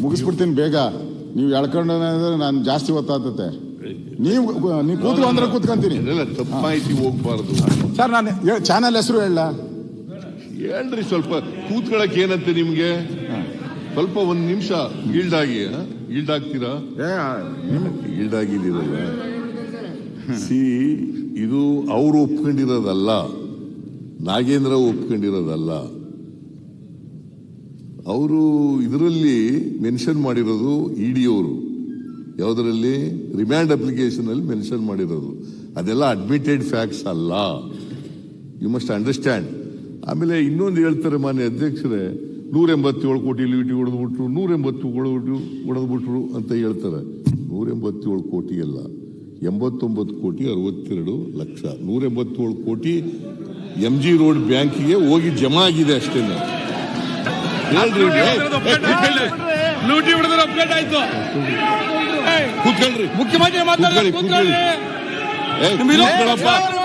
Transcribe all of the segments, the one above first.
ಮುಗಿಸ್ಬಿಡ್ತೀನಿ ಬೇಗ. ನೀವು ಎಳ್ಕೊಂಡು ನಾನು ಜಾಸ್ತಿ ಹೊತ್ತಾಗ್ತತೆ. ನೀವು ಕೂತ್ಕೊ ಅಂದ್ರೆ ಕೂತ್ಕೊಂತೀನಿ. ತಪ್ಪು ಮಾಹಿತಿ ಹೋಗ್ಬಾರ್ದು ಸರ್. ನಾನು ಚಾನಲ್ ಹೆಸರು ಹೇಳ್ರಿ. ಸ್ವಲ್ಪ ಕೂತ್ಕೊಳಕ್ ಏನಂತೆ ನಿಮ್ಗೆ? ಸ್ವಲ್ಪ ಒಂದ್ ನಿಮಿಷ ಈಲ್ಡ್ ಆಗ್ತೀರಾ? ಈಲ್ಡ್ ಆಗಿದ್ದೀರಲ್ಲ. ಇದು ಅವರು ಒಪ್ಕೊಂಡಿರೋದಲ್ಲ, ನಾಗೇಂದ್ರ ಒಪ್ಕೊಂಡಿರೋದಲ್ಲ. ಅವರು ಇದರಲ್ಲಿ ಮೆನ್ಷನ್ ಮಾಡಿರೋದು ಇಡಿ ಅವರು ಯಾವುದರಲ್ಲಿ ರಿಮ್ಯಾಂಡ್ ಅಪ್ಲಿಕೇಶನ್ ಅಲ್ಲಿ ಮೆನ್ಷನ್ ಮಾಡಿರೋದು. ಅದೆಲ್ಲ ಅಡ್ಮಿಟೆಡ್ ಫ್ಯಾಕ್ಟ್ಸ್ ಅಲ್ಲ. You must understand. ಆಮೇಲೆ ಇನ್ನೊಂದು ಹೇಳ್ತಾರೆ ಮಾನ್ಯ ಅಧ್ಯಕ್ಷರೇ, 187 ಕೋಟಿ ಲೀಟಿ ಹೊಡೆದ್ಬಿಟ್ರು, 187 ಹೊಡೆದ್ಬಿಟ್ರು ಅಂತ ಹೇಳ್ತಾರೆ. 187 ಕೋಟಿ ಅಲ್ಲ, 89 ಕೋಟಿ 62 ಲಕ್ಷ. 187 ಕೋಟಿ MG ರೋಡ್ ಬ್ಯಾಂಕಿಗೆ ಹೋಗಿ ಜಮಾ ಆಗಿದೆ ಅಷ್ಟೇ. ಲೂಟಿ ಹೊಡೆದ್ರೆ ಅಪ್ಡೇಟ್ ಆಯ್ತು. ಕೂತ್ಕೊಳ್ರಿ, ಮುಖ್ಯಮಂತ್ರಿ ಮಾತಾಡ್ತಾರೆ.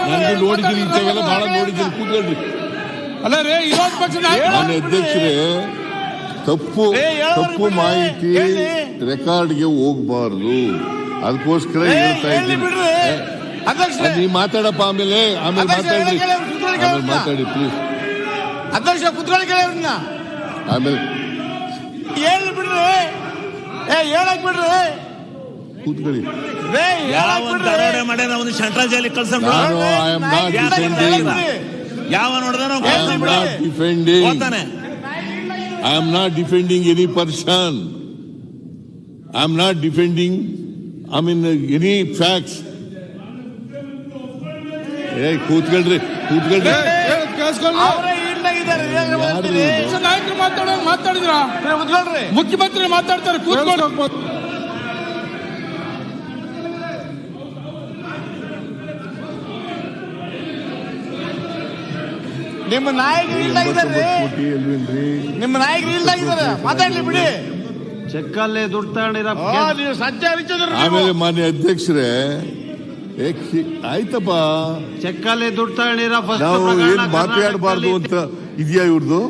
ನನಗೆ ನೋಡಿದ್ದೀನಿ, ಇಂಥವೆಲ್ಲ ಬಹಳ ನೋಡಿದ್ದೀನಿ. ಕೂತ್ಕೊಳ್ರಿ. ಅಲ್ಲ ರೇ, ವಿರೋಧ ಪಕ್ಷ ಮಾನ್ಯ ಅಧ್ಯಕ್ಷರೇ, ತಪ್ಪು ಮಾಹಿತಿ ರೆಕಾರ್ಡ್ಗೆ ಹೋಗ್ಬಾರ್ದು. ಅದಕ್ಕೋಸ್ಕರ ಹೇಳ್ತಾ ಇದ್ದೀನಿ. ನೀವು ಮಾತಾಡಪ್ಪ, ಆಮೇಲೆ ಮಾತಾಡಿ ಪ್ಲೀಸ್. ಅಧ್ಯಕ್ಷ ಕುತ್ಕೊಳ್ಳಿ. ಆಮೇಲೆ ಕೂತ್ಕೊಳ್ಳಿ. I am not defending any person. I am not defending any facts. ಕೂತ್ಕೊಳ್ರಿ. ನಾಯಕರು ಮಾತಾಡಿದ್ರ ಮುಖ್ಯಮಂತ್ರಿ ಮಾತಾಡ್ತಾರೆ. ಕೂತ್ಕೊಂಡು ನಿಮ್ಮ ನಾಯಕರು ಇಲ್ಲಾಗಿದ್ದಾರೆ. ಮಾತಾಡ್ಲಿ ಬಿಡಿ. ಚೆಕ್ಕಲ್ಲೇ ದುಡ್ಡು ತಗೊಂಡಿರ ಆಮೇಲೆ ಮಾನ್ಯ ಅಧ್ಯಕ್ಷರೇ, ಆಯ್ತಪ್ಪ, ಚೆಕ್ಕಲ್ಲೇ ದುಡ್ಡು ತಗೊಂಡಿರ ನಾವು ಏನ್ ಮಾತಾಡಬಾರ್ದು ಅಂತ ಇದೆಯಾ ಇವ್ರದ್ದು?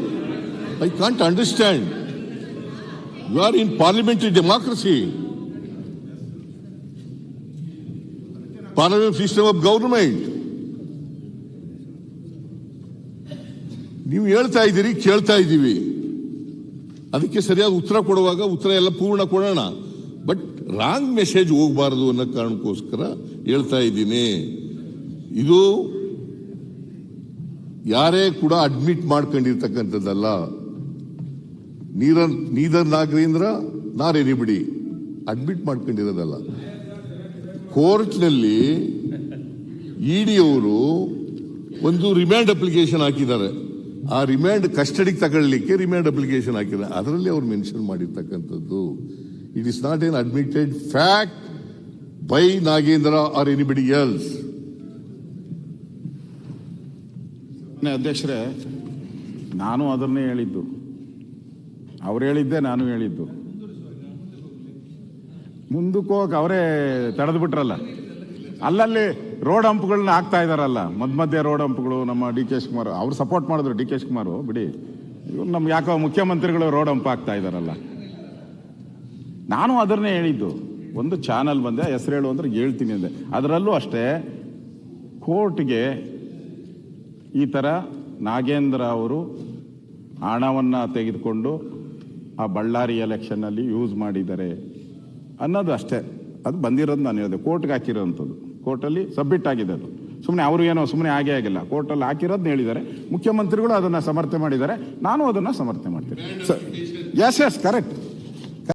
I can't understand. You are in parliamentary democracy, parliament system of government. ನೀವು ಹೇಳ್ತಾ ಇದ್ದೀರಿ, ಕೇಳ್ತಾ ಇದ್ದೀವಿ. ಅದಕ್ಕೆ ಸರಿಯಾಗಿ ಉತ್ತರ ಕೊಡುವಾಗ ಉತ್ತರ ಎಲ್ಲ ಪೂರ್ಣ ಕೊಡೋಣ. ಬಟ್ ರಾಂಗ್ ಮೆಸೇಜ್ ಹೋಗಬಾರದು ಅನ್ನೋ ಕಾರಣಕ್ಕೋಸ್ಕರ ಹೇಳ್ತಾ ಇದ್ದೀನಿ. ಇದು ಯಾರೇ ಕೂಡ ಅಡ್ಮಿಟ್ ಮಾಡ್ಕೊಂಡಿರ್ತಕ್ಕಂಥದ್ದಲ್ಲ. ನೀದರ್ ನಾಗೇಂದ್ರ ನಾರ್ ಎನಿಬಡಿ ಅಡ್ಮಿಟ್ ಮಾಡ್ಕೊಂಡಿರೋದಲ್ಲ. ಕೋರ್ಟ್ನಲ್ಲಿ ಇಡಿ ಅವರು ಒಂದು ರಿಮ್ಯಾಂಡ್ ಅಪ್ಲಿಕೇಶನ್ ಹಾಕಿದ್ದಾರೆ. ಆ ರಿಮ್ಯಾಂಡ್ ಕಸ್ಟಡಿಗೆ ತಗೊಳ್ಳಿಕ್ಕೆ ರಿಮ್ಯಾಂಡ್ ಅಪ್ಲಿಕೇಶನ್ ಹಾಕಿದ್ದಾರೆ. ಅದರಲ್ಲಿ ಅವ್ರು ಮೆನ್ಷನ್ ಮಾಡಿರ್ತಕ್ಕಂಥದ್ದು. It is not an admitted fact by Nagendra R anybody else. ಅಧ್ಯಕ್ಷರೇ, ನಾನು ಅದನ್ನೇ ಹೇಳಿದ್ದು. ಅವ್ರು ಹೇಳಿದ್ದೆ, ನಾನು ಹೇಳಿದ್ದು. ಮುಂದಕ್ಕೆ ಹೋಗಿ ಅವರೇ ತಡೆದು ಬಿಟ್ರಲ್ಲ. ಅಲ್ಲಲ್ಲಿ ರೋಡ್ ಹಂಪ್ಗಳನ್ನ ಹಾಕ್ತಾ ಇದಾರಲ್ಲ, ಮಧ್ಯ ರೋಡ್ ಹಂಪ್ಗಳು. ನಮ್ಮ ಡಿ ಕೆ ಶಿವಕುಮಾರ್ ಅವ್ರು ಸಪೋರ್ಟ್ ಮಾಡಿದ್ರು. ಡಿ ಕೆ ಶಿವಕುಮಾರ್ ಬಿಡಿ, ಇವ್ರು ನಮ್ಗೆ ಯಾಕೋ ಮುಖ್ಯಮಂತ್ರಿಗಳು ರೋಡ್ ಹಂಪ್ ಹಾಕ್ತಾ ಇದಾರಲ್ಲ. ನಾನು ಅದನ್ನೇ ಹೇಳಿದ್ದು. ಒಂದು ಚಾನಲ್ ಬಂದೆ, ಹೆಸರು ಹೇಳು ಅಂದ್ರೆ ಹೇಳ್ತೀನಿ ಅಂದೆ. ಅದರಲ್ಲೂ ಅಷ್ಟೇ, ಕೋರ್ಟ್ಗೆ ಈ ಥರ ನಾಗೇಂದ್ರ ಅವರು ಹಣವನ್ನು ತೆಗೆದುಕೊಂಡು ಆ ಬಳ್ಳಾರಿ ಎಲೆಕ್ಷನ್ನಲ್ಲಿ ಯೂಸ್ ಮಾಡಿದ್ದಾರೆ ಅನ್ನೋದು ಅಷ್ಟೇ. ಅದು ಬಂದಿರೋದು ನಾನು ಹೇಳಿದೆ. ಕೋರ್ಟ್ಗೆ ಹಾಕಿರೋಂಥದ್ದು, ಕೋರ್ಟಲ್ಲಿ ಸಬ್ಮಿಟ್ ಆಗಿದೆ. ಅದು ಸುಮ್ಮನೆ ಅವರು ಏನೋ ಸುಮ್ಮನೆ ಆಗೇ ಆಗಿಲ್ಲ. ಕೋರ್ಟಲ್ಲಿ ಹಾಕಿರೋದನ್ನ ಹೇಳಿದ್ದಾರೆ. ಮುಖ್ಯಮಂತ್ರಿಗಳು ಅದನ್ನು ಸಮರ್ಥನೆ ಮಾಡಿದ್ದಾರೆ. ನಾನು ಅದನ್ನು ಸಮರ್ಥನೆ ಮಾಡ್ತೀನಿ. Yes correct.